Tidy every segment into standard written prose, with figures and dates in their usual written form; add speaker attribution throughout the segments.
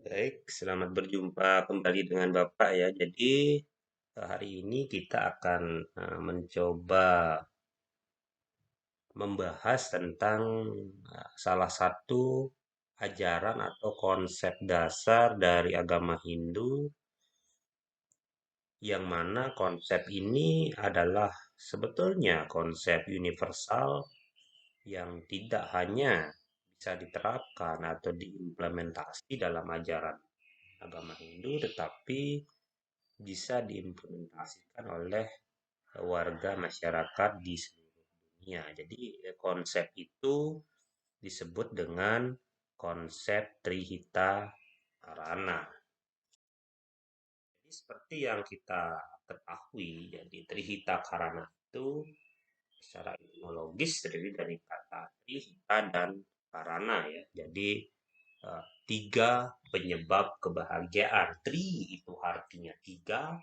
Speaker 1: Baik, selamat berjumpa kembali dengan Bapak ya. Jadi hari ini kita akan mencoba membahas tentang salah satu ajaran atau konsep dasar dari agama Hindu, yang mana konsep ini adalah sebetulnya konsep universal yang tidak hanya bisa diterapkan atau diimplementasi dalam ajaran agama Hindu, tetapi bisa diimplementasikan oleh warga masyarakat di seluruh dunia. Jadi konsep itu disebut dengan konsep Trihita Karana. Jadi seperti yang kita ketahui, jadi Trihita Karana itu secara etimologis terdiri dari kata Trihita dan Karana ya. Jadi tiga penyebab kebahagiaan. Tri itu artinya tiga,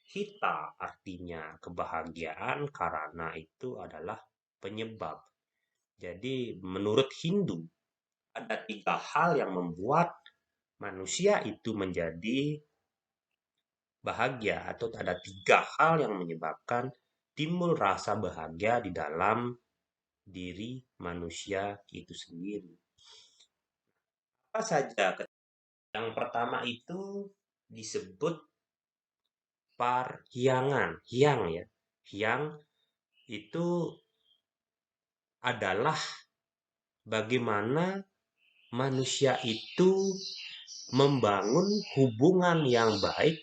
Speaker 1: hita artinya kebahagiaan, karana itu adalah penyebab. Jadi menurut Hindu ada tiga hal yang membuat manusia itu menjadi bahagia, atau ada tiga hal yang menyebabkan timbul rasa bahagia di dalam diri manusia itu sendiri. Apa saja? Yang pertama itu disebut parhyangan. Hyang ya. Hyang itu adalah bagaimana manusia itu membangun hubungan yang baik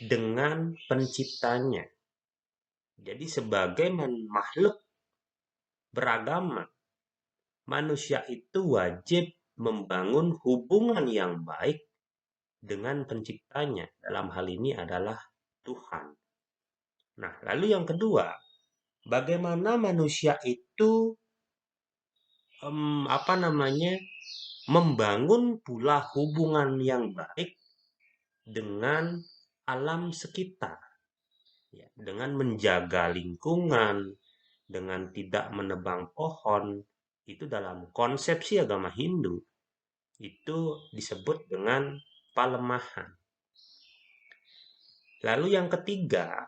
Speaker 1: dengan penciptanya. Jadi sebagai makhluk beragama, manusia itu wajib membangun hubungan yang baik dengan penciptanya. Dalam hal ini adalah Tuhan. Nah, lalu yang kedua, bagaimana manusia itu membangun pula hubungan yang baik dengan alam sekitar, ya, dengan menjaga lingkungan, dengan tidak menebang pohon. Itu dalam konsepsi agama Hindu itu disebut dengan palemahan. Lalu yang ketiga,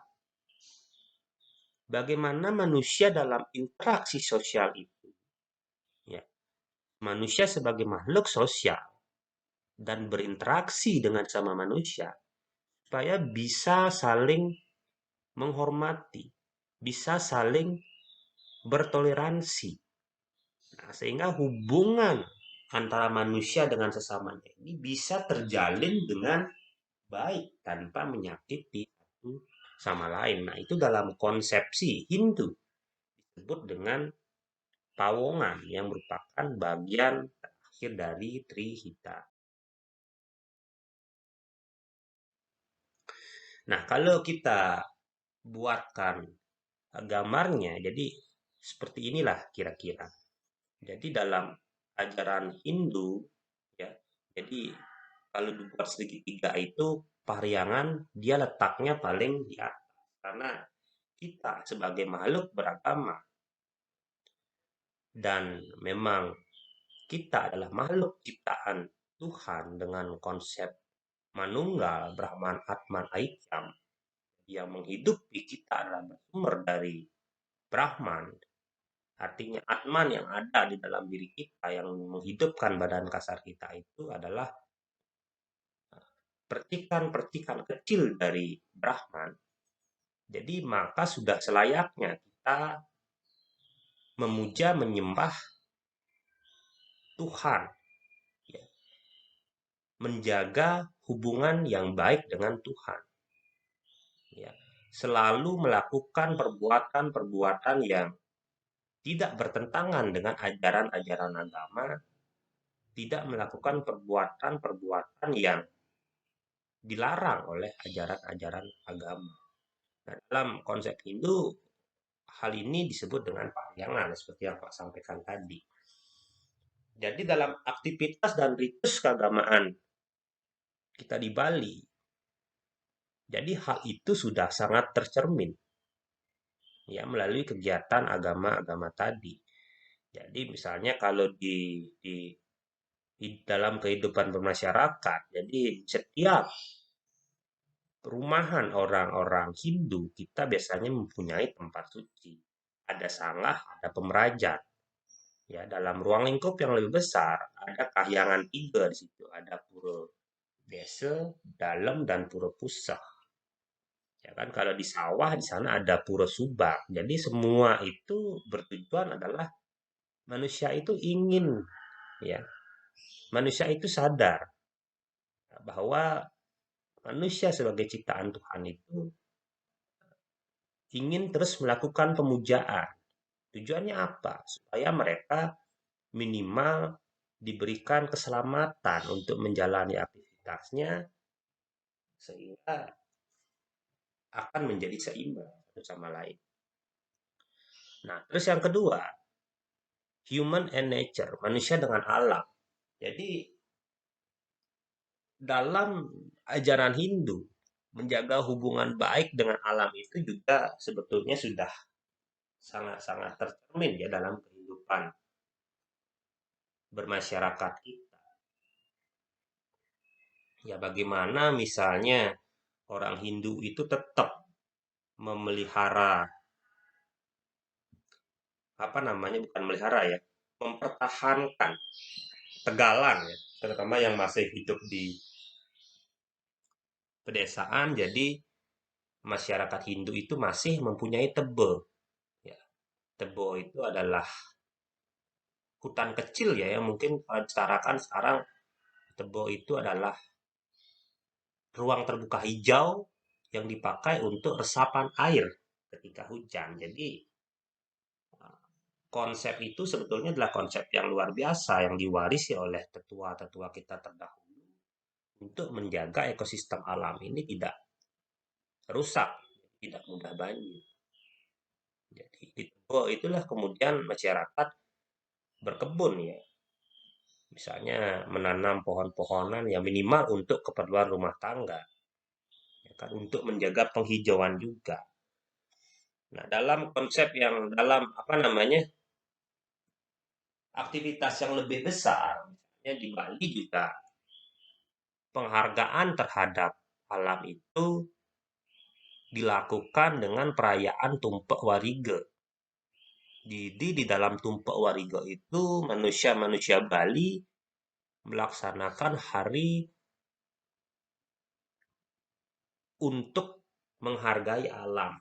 Speaker 1: bagaimana manusia dalam interaksi sosial itu, ya, manusia sebagai makhluk sosial dan berinteraksi dengan sama manusia supaya bisa saling menghormati, bisa saling bertoleransi. Nah, sehingga hubungan antara manusia dengan sesamanya ini bisa terjalin dengan baik tanpa menyakiti satu sama lain. Nah, itu dalam konsepsi Hindu disebut dengan pawongan yang merupakan bagian terakhir dari Trihita. Nah, kalau kita buatkan gambarnya, jadi seperti inilah kira-kira. Jadi dalam ajaran Hindu, ya, jadi kalau dibuat segitiga itu pariangan dia letaknya paling di atas, karena kita sebagai makhluk beragama dan memang kita adalah makhluk ciptaan Tuhan dengan konsep Manunggal, Brahman, Atman, Aikyam, yang menghidupi kita adalah bersumber dari Brahman. Artinya Atman yang ada di dalam diri kita yang menghidupkan badan kasar kita itu adalah percikan-percikan kecil dari Brahman. Jadi maka sudah selayaknya kita memuja, menyembah Tuhan, ya, menjaga hubungan yang baik dengan Tuhan, ya, selalu melakukan perbuatan-perbuatan yang tidak bertentangan dengan ajaran-ajaran agama, tidak melakukan perbuatan-perbuatan yang dilarang oleh ajaran-ajaran agama. Nah, dalam konsep Hindu, hal ini disebut dengan pahyangan, seperti yang Pak sampaikan tadi. Jadi dalam aktivitas dan ritus keagamaan kita di Bali, jadi hal itu sudah sangat tercermin, ya, melalui kegiatan agama-agama tadi. Jadi misalnya kalau di dalam kehidupan bermasyarakat. Jadi setiap perumahan orang-orang Hindu kita biasanya mempunyai tempat suci. Ada sangah, ada pemerajan. Ya, dalam ruang lingkup yang lebih besar ada kahyangan tiga di situ. Ada pura desa, dalam, dan pura pusat. Ya kan, kalau di sawah di sana ada pura subak. Jadi semua itu bertujuan adalah manusia itu ingin, ya, manusia itu sadar bahwa manusia sebagai ciptaan Tuhan itu ingin terus melakukan pemujaan. Tujuannya apa? Supaya mereka minimal diberikan keselamatan untuk menjalani aktivitasnya sehingga akan menjadi seimbang satu sama lain. Nah, terus yang kedua, human and nature, manusia dengan alam. Jadi dalam ajaran Hindu, menjaga hubungan baik dengan alam itu juga sebetulnya sudah sangat-sangat tercermin ya dalam kehidupan bermasyarakat kita. Ya bagaimana misalnya orang Hindu itu tetap memelihara apa namanya, bukan melihara ya, mempertahankan tegalan ya, terutama yang masih hidup di pedesaan. Jadi masyarakat Hindu itu masih mempunyai tebe. Ya, tebe itu adalah hutan kecil ya, yang mungkin kalau disetarakan sekarang tebe itu adalah ruang terbuka hijau yang dipakai untuk resapan air ketika hujan. Jadi konsep itu sebetulnya adalah konsep yang luar biasa yang diwarisi oleh tetua-tetua kita terdahulu untuk menjaga ekosistem alam ini tidak rusak, tidak mudah banjir. Jadi di Tebo itulah kemudian masyarakat berkebun ya. Misalnya menanam pohon-pohonan yang minimal untuk keperluan rumah tangga, ya kan, untuk menjaga penghijauan juga. Nah, dalam konsep yang dalam apa namanya aktivitas yang lebih besar, misalnya di Bali juga penghargaan terhadap alam itu dilakukan dengan perayaan Tumpek Warige. Jadi di dalam Tumpek Warige itu manusia-manusia Bali melaksanakan hari untuk menghargai alam.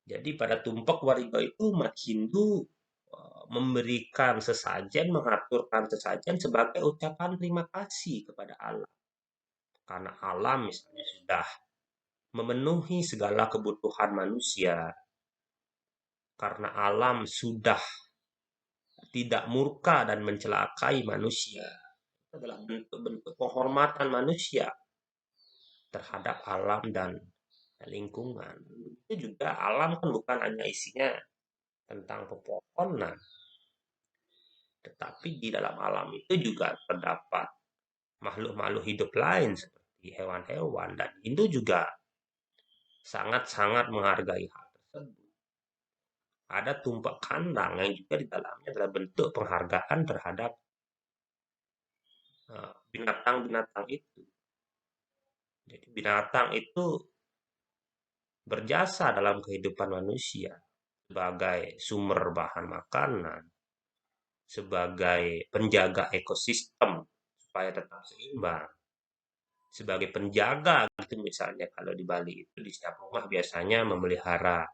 Speaker 1: Jadi pada Tumpek Warige itu umat Hindu memberikan sesajen, mengaturkan sesajen sebagai ucapan terima kasih kepada alam. Karena alam misalnya sudah memenuhi segala kebutuhan manusia, karena alam sudah tidak murka dan mencelakai manusia. Itu adalah bentuk-bentuk penghormatan manusia terhadap alam dan lingkungan. Itu juga alam kan bukan hanya isinya tentang pepohonan, tetapi di dalam alam itu juga terdapat makhluk-makhluk hidup lain seperti hewan-hewan, dan itu juga sangat-sangat menghargai hal tersebut. Ada tumpak kandang yang juga di dalamnya adalah bentuk penghargaan terhadap binatang-binatang itu. Jadi binatang itu berjasa dalam kehidupan manusia sebagai sumber bahan makanan, sebagai penjaga ekosistem supaya tetap seimbang, sebagai penjaga gitu. Misalnya kalau di Bali itu di setiap rumah biasanya memelihara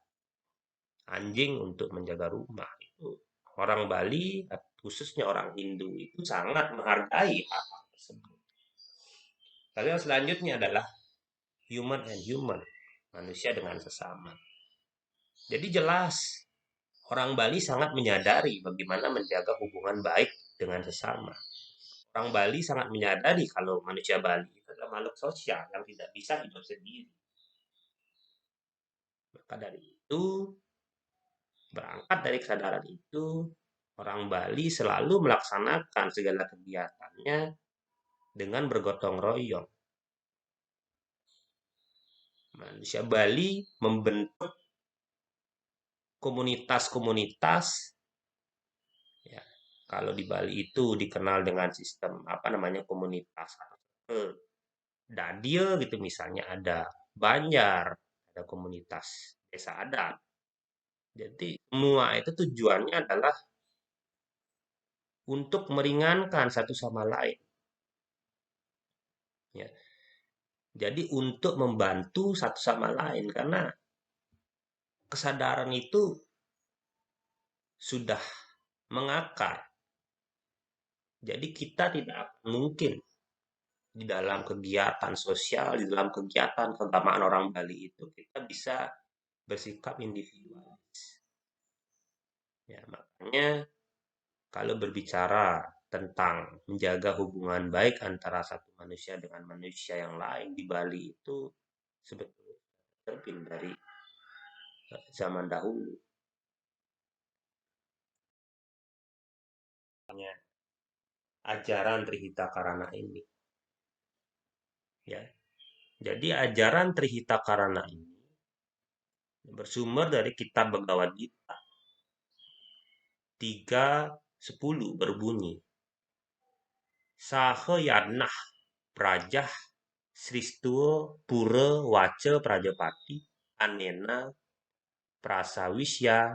Speaker 1: anjing untuk menjaga rumah. Itu orang Bali, khususnya orang Hindu itu sangat menghargai hal tersebut. Lalu yang selanjutnya adalah human and human, manusia dengan sesama. Jadi jelas orang Bali sangat menyadari bagaimana menjaga hubungan baik dengan sesama. Orang Bali sangat menyadari kalau manusia Bali itu adalah makhluk sosial yang tidak bisa hidup sendiri. Maka dari itu, berangkat dari kesadaran itu, orang Bali selalu melaksanakan segala kegiatannya dengan bergotong royong. Manusia Bali membentuk komunitas-komunitas ya, Kalau di Bali itu dikenal dengan sistem apa namanya komunitas atau circle. Dadio gitu misalnya ada Banjar, ada komunitas desa adat. Jadi semua itu tujuannya adalah untuk meringankan satu sama lain, ya. Jadi untuk membantu satu sama lain karena kesadaran itu sudah mengakar. Jadi kita tidak akan mungkin di dalam kegiatan sosial, di dalam kegiatan keagamaan orang Bali itu kita bisa bersikap individualis. Ya, makanya kalau berbicara tentang menjaga hubungan baik antara satu manusia dengan manusia yang lain di Bali itu sebetulnya terpin dari zaman dahulu. Hanya ajaran Trihita Karana ini, ya. Jadi ajaran Trihita Karana ini bersumber dari kitab Bhagavad Gita 3:10 berbunyi, Saha Yanah Prajah Sristuo Pura Waca Prajapati Anena Prasawisya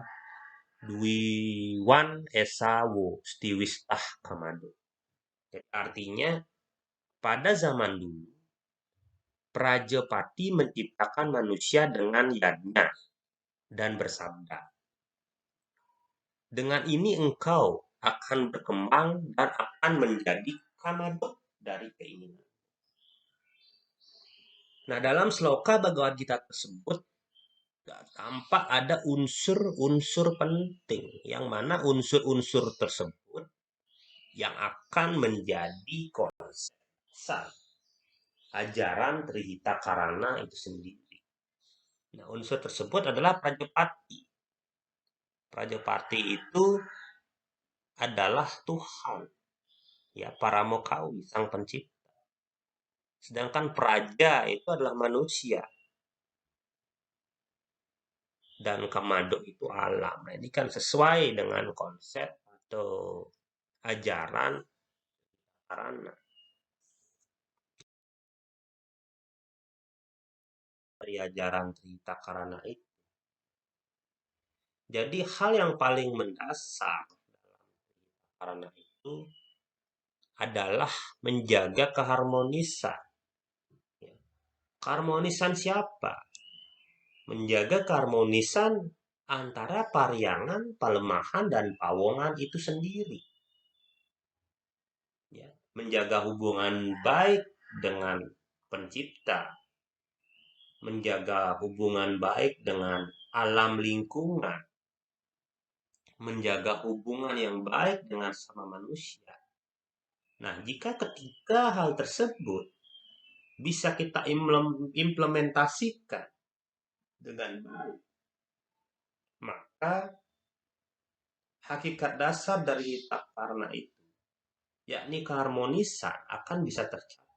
Speaker 1: Dwiwan Esawo Stiwistah Kamado. Jadi artinya pada zaman dulu Prajapati menciptakan manusia dengan yadnya dan bersabda, dengan ini engkau akan berkembang dan akan menjadi kamadok dari keinginan. Nah, dalam sloka Bhagavad Gita tersebut tampak ada unsur-unsur penting, yang mana unsur-unsur tersebut yang akan menjadi konsep ajaran Trihita Karana itu sendiri. Nah, unsur tersebut adalah Prajapati. Prajapati itu adalah Tuhan, ya, Paramokawi, Sang Pencipta. Sedangkan praja itu adalah manusia dan kamado itu alam. Nah, ini kan sesuai dengan konsep atau ajaran karana dari ajaran Trita Karana itu. Jadi hal yang paling mendasar dalam karana itu adalah menjaga keharmonisan. Keharmonisan siapa? Menjaga keharmonisan antara Paryangan, Palemahan, dan Pawongan itu sendiri. Ya, menjaga hubungan baik dengan pencipta, menjaga hubungan baik dengan alam lingkungan, menjaga hubungan yang baik dengan sama manusia. Nah, jika ketika hal tersebut bisa kita implementasikan dengan baik, maka hakikat dasar dari hita karna itu, yakni keharmonisan, akan bisa tercapai.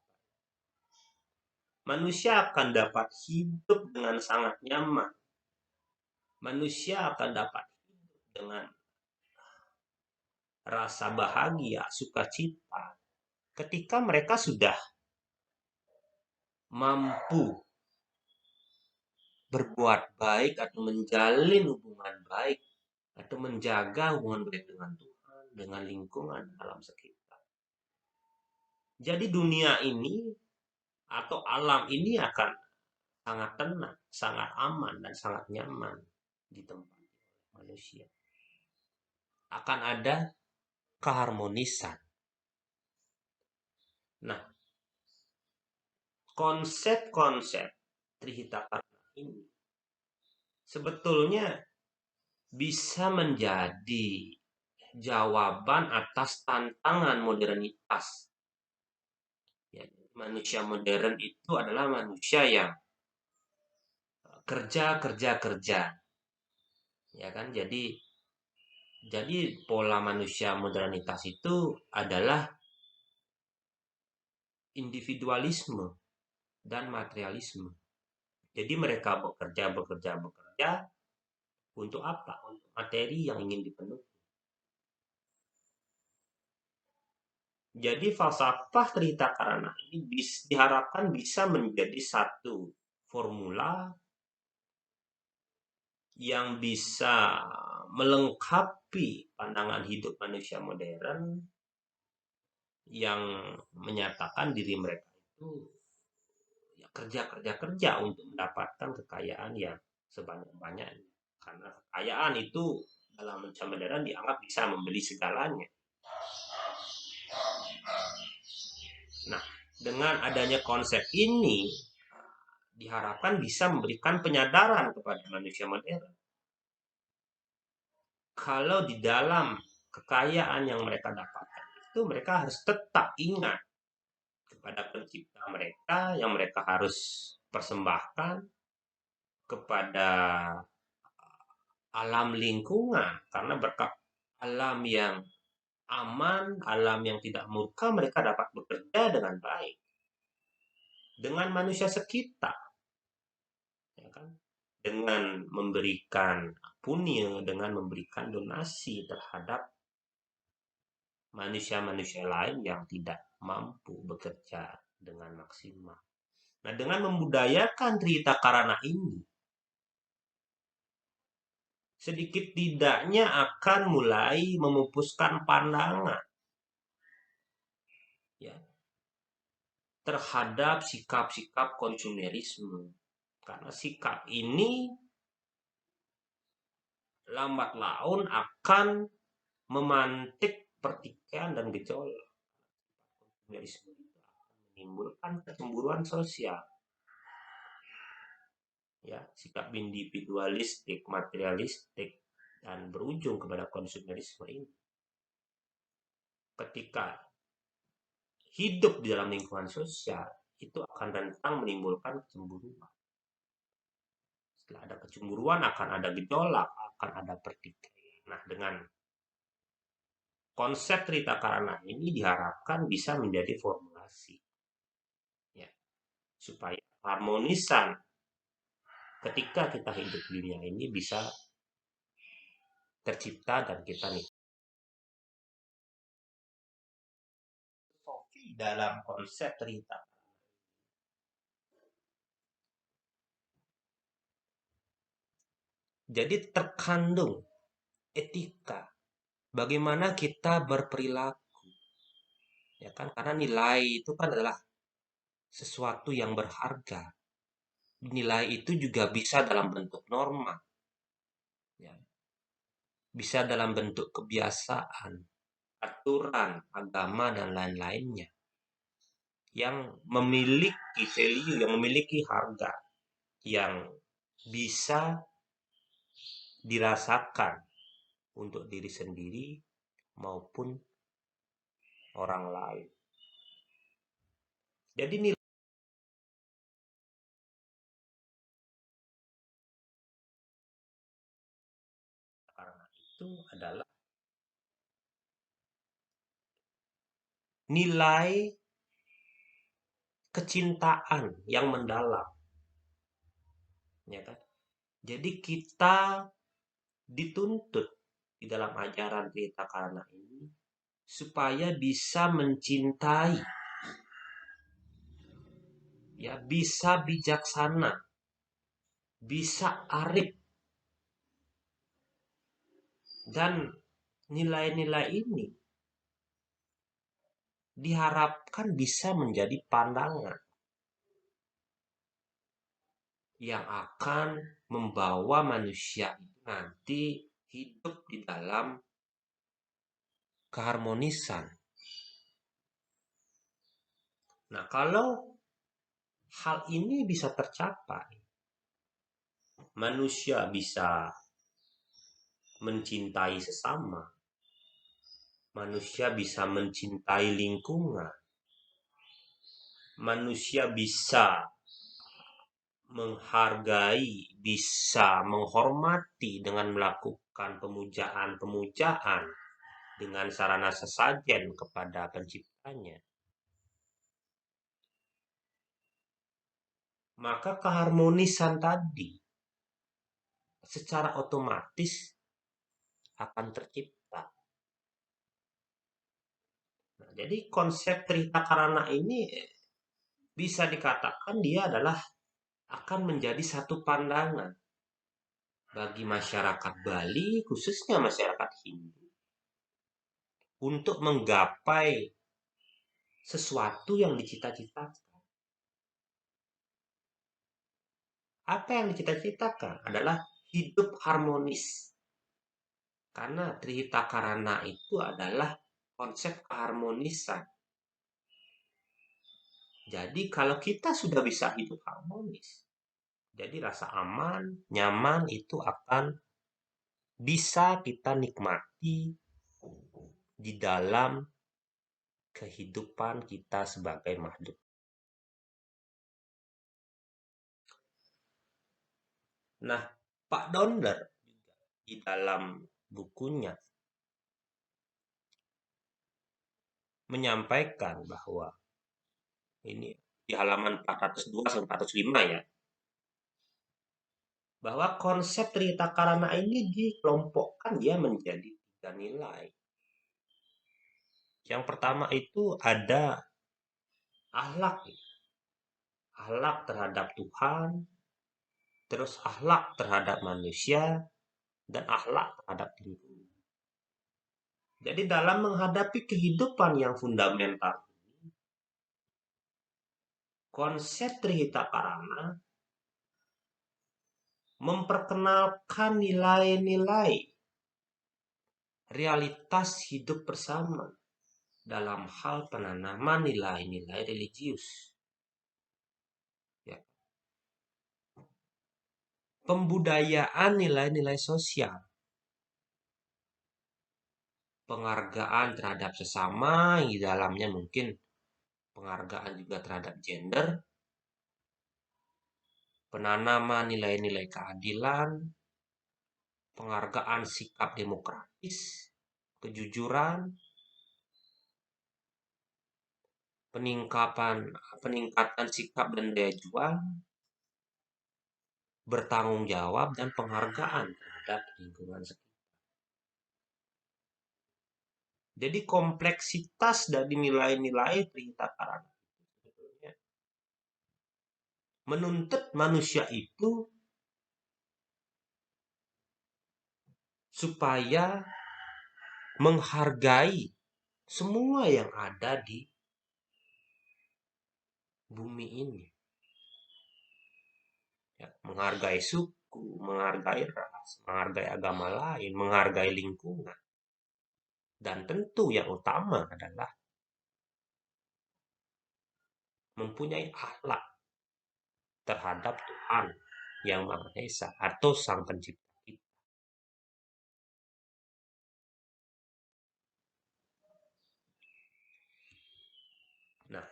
Speaker 1: Manusia akan dapat hidup dengan sangat nyaman. Manusia akan dapat hidup dengan rasa bahagia, sukacita, ketika mereka sudah mampu berbuat baik atau menjalin hubungan baik atau menjaga hubungan baik dengan Tuhan, dengan lingkungan alam sekitar. Jadi dunia ini atau alam ini akan sangat tenang, sangat aman, dan sangat nyaman di tempat manusia. Akan ada keharmonisan. Nah, konsep-konsep Trihita Karna ini sebetulnya bisa menjadi jawaban atas tantangan modernitas. Ya, manusia modern itu adalah manusia yang kerja, kerja, kerja. Ya kan? Jadi pola manusia modernitas itu adalah individualisme dan materialisme. Jadi mereka bekerja, bekerja, bekerja untuk apa? Untuk materi yang ingin dipenuhi. Jadi falsafah Trihita Karana ini diharapkan bisa menjadi satu formula yang bisa melengkapi pandangan hidup manusia modern yang menyatakan diri mereka itu ya kerja untuk mendapatkan kekayaan yang sebanyak-banyaknya. Karena kekayaan itu dalam manusia modern dianggap bisa membeli segalanya. Nah, dengan adanya konsep ini diharapkan bisa memberikan penyadaran kepada manusia modern. Kalau di dalam kekayaan yang mereka dapatkan itu mereka harus tetap ingat kepada pencipta mereka yang mereka harus persembahkan kepada alam lingkungan karena berkat alam yang aman, alam yang tidak murka mereka dapat bekerja dengan baik dengan manusia sekitar, ya kan? Dengan memberikan punya, dengan memberikan donasi terhadap manusia-manusia lain yang tidak mampu bekerja dengan maksimal. Nah, dengan membudayakan Trihita Karana ini, sedikit tidaknya akan mulai memupuskan pandangan ya terhadap sikap-sikap konsumerisme. Karena sikap ini lambat laun akan memantik pertikaian dan gejolak. Konsumerisme itu akan menimbulkan kecemburuan sosial. Ya, sikap individualistik, materialistik, dan berujung kepada konsumerisme ini. Ketika hidup di dalam lingkungan sosial, itu akan rentan menimbulkan kecemburuan. Setelah ada kecemburuan akan ada gejolak, akan ada pertikaian. Nah, dengan konsep Trihita Karana ini diharapkan bisa menjadi formulasi ya, supaya harmonisan ketika kita hidup di dunia ini bisa tercipta dan kita filosofi dalam konsep Trihita. Jadi terkandung etika, bagaimana kita berperilaku, ya kan? Karena nilai itu kan adalah sesuatu yang berharga. Nilai itu juga bisa dalam bentuk norma, ya. Bisa dalam bentuk kebiasaan, aturan, agama, dan lain-lainnya. Yang memiliki value, yang memiliki harga, yang bisa dirasakan untuk diri sendiri maupun orang lain. Jadi nilai karena itu adalah nilai kecintaan yang mendalam, ya kan? Jadi kita dituntut di dalam ajaran Trihita Karana ini supaya bisa mencintai, ya, bisa bijaksana, bisa arif, dan nilai-nilai ini diharapkan bisa menjadi pandangan yang akan membawa manusia itu nanti hidup di dalam keharmonisan. Nah, kalau hal ini bisa tercapai, manusia bisa mencintai sesama, manusia bisa mencintai lingkungan, manusia bisa menghargai, bisa menghormati dengan melakukan pemujaan-pemujaan dengan sarana sesajen kepada penciptanya. Maka keharmonisan tadi secara otomatis akan tercipta. Jadi konsep Trihita Karana ini bisa dikatakan dia adalah akan menjadi satu pandangan bagi masyarakat Bali, khususnya masyarakat Hindu, untuk menggapai sesuatu yang dicita-citakan. Apa yang dicita-citakan adalah hidup harmonis. Karena Trihita Karana itu adalah konsep keharmonisan. Jadi kalau kita sudah bisa hidup harmonis, jadi rasa aman, nyaman itu akan bisa kita nikmati di dalam kehidupan kita sebagai makhluk. Nah, Pak Donder di dalam bukunya menyampaikan bahwa ini di halaman 402 sampai 405 ya, bahwa konsep Trihita Karana ini dikelompokkan dia menjadi 3 nilai. Yang pertama itu ada akhlak, akhlak terhadap Tuhan, terus akhlak terhadap manusia, dan akhlak terhadap lingkungan. Jadi dalam menghadapi kehidupan yang fundamental, konsep Trihita Karana memperkenalkan nilai-nilai realitas hidup bersama dalam hal penanaman nilai-nilai religius. Ya. Pembudayaan nilai-nilai sosial. Penghargaan terhadap sesama, yang di dalamnya mungkin penghargaan juga terhadap gender, penanaman nilai-nilai keadilan, penghargaan sikap demokratis, kejujuran, peningkatan sikap dan daya juang, bertanggung jawab, dan penghargaan terhadap lingkungan sekitar. Jadi kompleksitas dari nilai-nilai Trihita Karana menuntut manusia itu supaya menghargai semua yang ada di bumi ini. Ya, menghargai suku, menghargai ras, menghargai agama lain, menghargai lingkungan. Dan tentu yang utama adalah mempunyai akhlak terhadap Tuhan yang Maha Esa atau Sang Pencipta kita. Nah,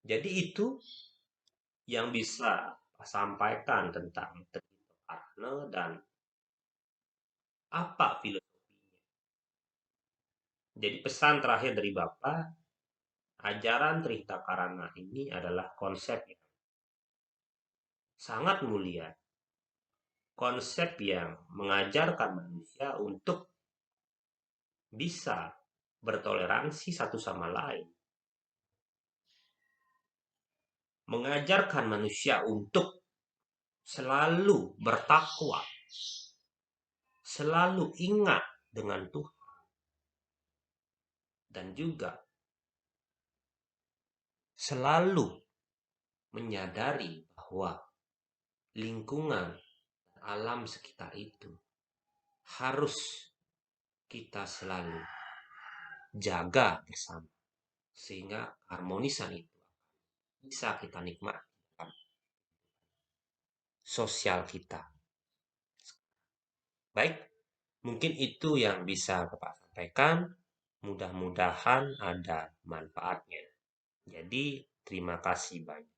Speaker 1: jadi itu yang bisa sampaikan tentang Trihita Karana dan apa filosofinya. Jadi pesan terakhir dari Bapak, ajaran Trihita Karana ini adalah konsep yang sangat mulia. Konsep yang mengajarkan manusia untuk bisa bertoleransi satu sama lain. Mengajarkan manusia untuk selalu bertakwa, selalu ingat dengan Tuhan, dan juga selalu menyadari bahwa lingkungan alam sekitar itu harus kita selalu jaga bersama, sehingga harmonisan itu bisa kita nikmati sosial kita. Baik, mungkin itu yang bisa Bapak sampaikan. Mudah-mudahan ada manfaatnya. Jadi, terima kasih banyak.